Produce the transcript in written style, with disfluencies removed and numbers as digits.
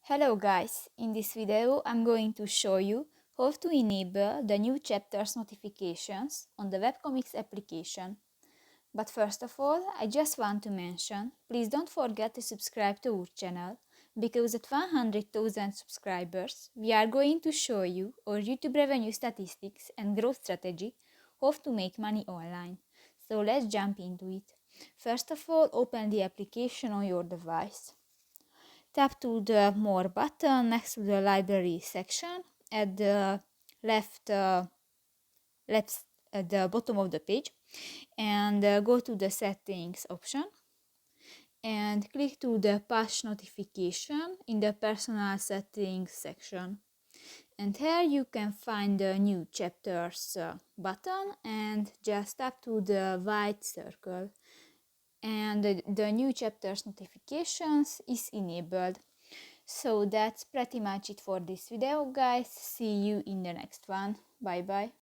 Hello guys, in this video I'm going to show you how to enable the new chapters notifications on the WebComics application. But first of all, I just want to mention, please don't forget to subscribe to our channel, because at 100,000 subscribers we are going to show you our YouTube revenue statistics and growth strategy, how to make money online. So let's jump into it. First of all, open the application on your device. Tap to the More button next to the Library section at the left at the bottom of the page, and go to the Settings option and click to the Push Notification in the Personal Settings section. And here you can find the New Chapters button and just tap to the white circle. And the New Chapters notifications is enabled. So that's pretty much it for this video, guys. See you in the next one. Bye bye.